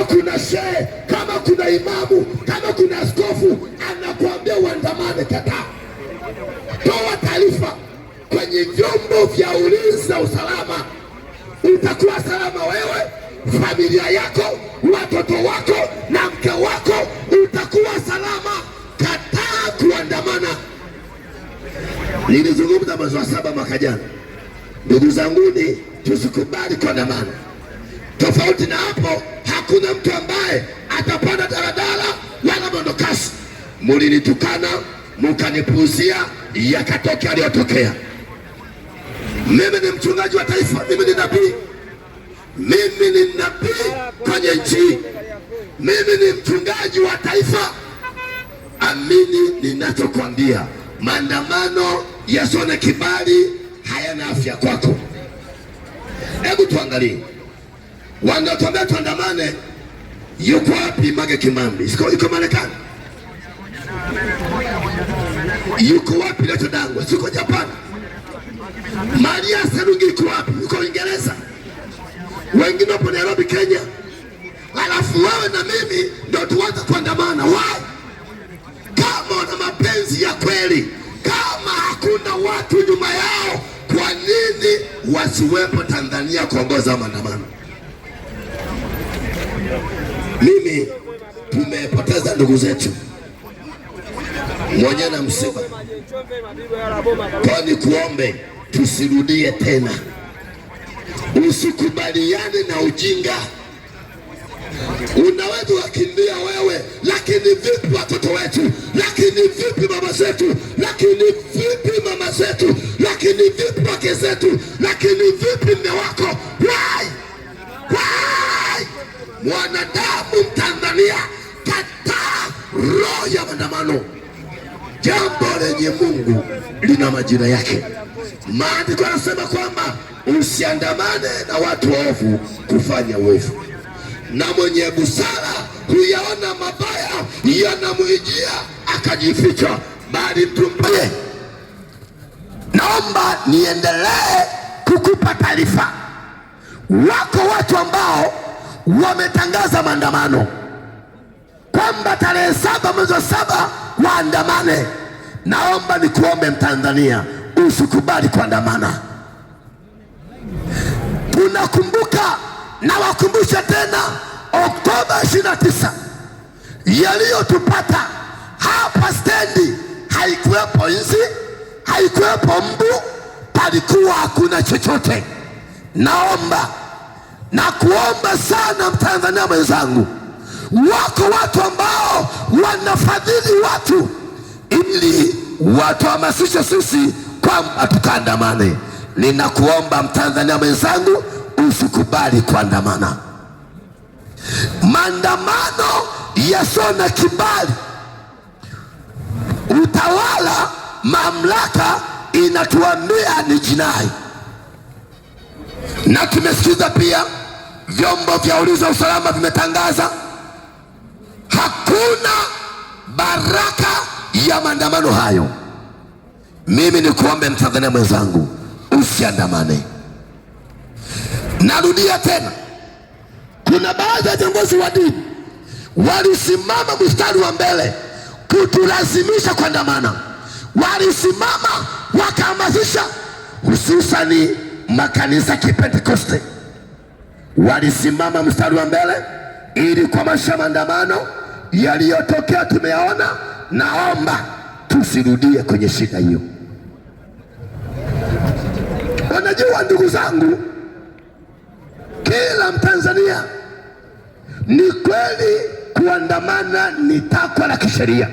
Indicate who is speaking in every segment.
Speaker 1: kuna shehe, kama kuna imamu, kama kuna askofu anakuambia uandamane, kataa. Toa taarifa kwenye vyombo vya ulinzi na usalama. Utakuwa salama wewe, familia yako, watoto wako na mke wako, utakuwa salama. Kataa kuandamana. Nilizungumza mwezi wa 7 mwaka jana. Ndugu zanguni, tusikubali kuandamana. Tofauti na hapo, hakuna mtu ambaye atapanda daladala wala mwendokasi. Mulinitukana, mukanipuuzia, yakatokea aliyotokea. Mimi ni mchungaji wa taifa, mimi ni nabii. Mimi ni nabii kwenye nchi. Mimi ni mchungaji wa taifa. Amini ninachokwambia. Maandamano yasione kibali hayana afya kwako. Hebu tuangalie. Wanatuambia tuandamane. Yuko wapi Mange Kimambi? Yuko Marekani? Yuko wapi Leto Dangwa? Yuko Japan? Maria Sarungi yuko wapi? Yuko Uingereza? Wengine wapo Nairobi, Kenya. Alafu wewe na mimi ndio tuanze kuandamana. Why? Kama wana mapenzi ya kweli, kama hakuna watu nyuma yao, kwa nini wasiwepo Tanzania kuongoza maandamano? Mimi tumepoteza ndugu zetu mwenye na msiba. Kwa ni kuombe tusirudie tena. Usikubaliane na ujinga. Unaweza kukimbia wewe, lakini vipi watoto wetu? Lakini vipi baba zetu? Lakini vipi mama zetu? Lakini vipi wake zetu? Lakini vipi mme wako? Why? Why? Mwanadamu Mtanzania, kataa roho ya maandamano. Jambo lenye Mungu lina majira yake. Maandiko yanasema kwamba usiandamane na watu waovu kufanya uovu, na mwenye busara huyaona mabaya yanamwijia akajificha, bali mtu mbaya. Naomba niendelee kukupa taarifa. Wako watu ambao wametangaza maandamano kwamba tarehe 7 mwezi wa 7 waandamane. Naomba nikuombe Mtanzania, usikubali kuandamana. Tunakumbuka na wakumbusha tena Oktoba 29 yaliyotupata hapa stendi. Haikuwepo nzi, haikuwepo mbu, palikuwa hakuna chochote. Naomba na kuomba sana Mtanzania mwenzangu, wako watu ambao wanafadhili watu ili watuhamasishe sisi kwamba tukaandamane. Ninakuomba Mtanzania mwenzangu, usikubali kuandamana. Maandamano yasiyo na kibali, utawala, mamlaka inatuambia ni jinai. Na tumesikiza pia vyombo vya ulinzi na usalama vimetangaza hakuna baraka ya maandamano hayo. Mimi ni kuombe Mtanzania mwenzangu, usiandamane. Narudia tena, kuna baadhi ya viongozi wa dini walisimama mstari wa mbele kutulazimisha kuandamana. Walisimama wakahamasisha, hususani makanisa Kipentekoste. Walisimama mstari wa mbele ili kuhamasisha maandamano. Yaliyotokea tumeyaona. Naomba tusirudie kwenye shida hiyo. Unajua ndugu zangu, kila Mtanzania, ni kweli kuandamana ni takwa la kisheria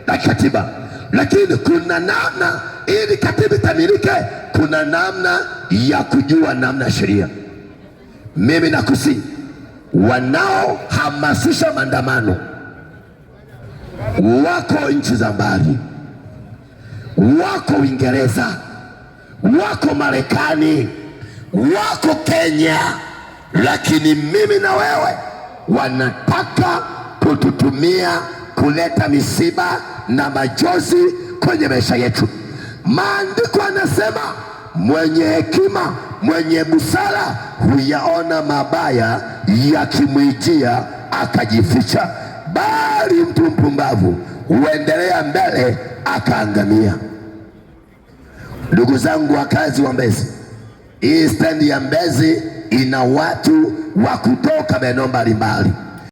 Speaker 1: la kikatiba, lakini kuna namna ili katiba itamilike, kuna namna ya kujua namna ya sheria. Mimi nakusihi, wanaohamasisha maandamano wako nchi za mbali, wako Uingereza, wako Marekani, wako Kenya, lakini mimi na wewe wanataka kututumia kuleta misiba na majozi kwenye maisha yetu. Maandiko yanasema mwenye hekima, mwenye busara huyaona mabaya yakimwijia akajificha, bali mtu mpumbavu huendelea mbele akaangamia. Ndugu zangu wakazi wa Mbezi, hii stendi ya Mbezi ina watu wa kutoka maeneo mbalimbali.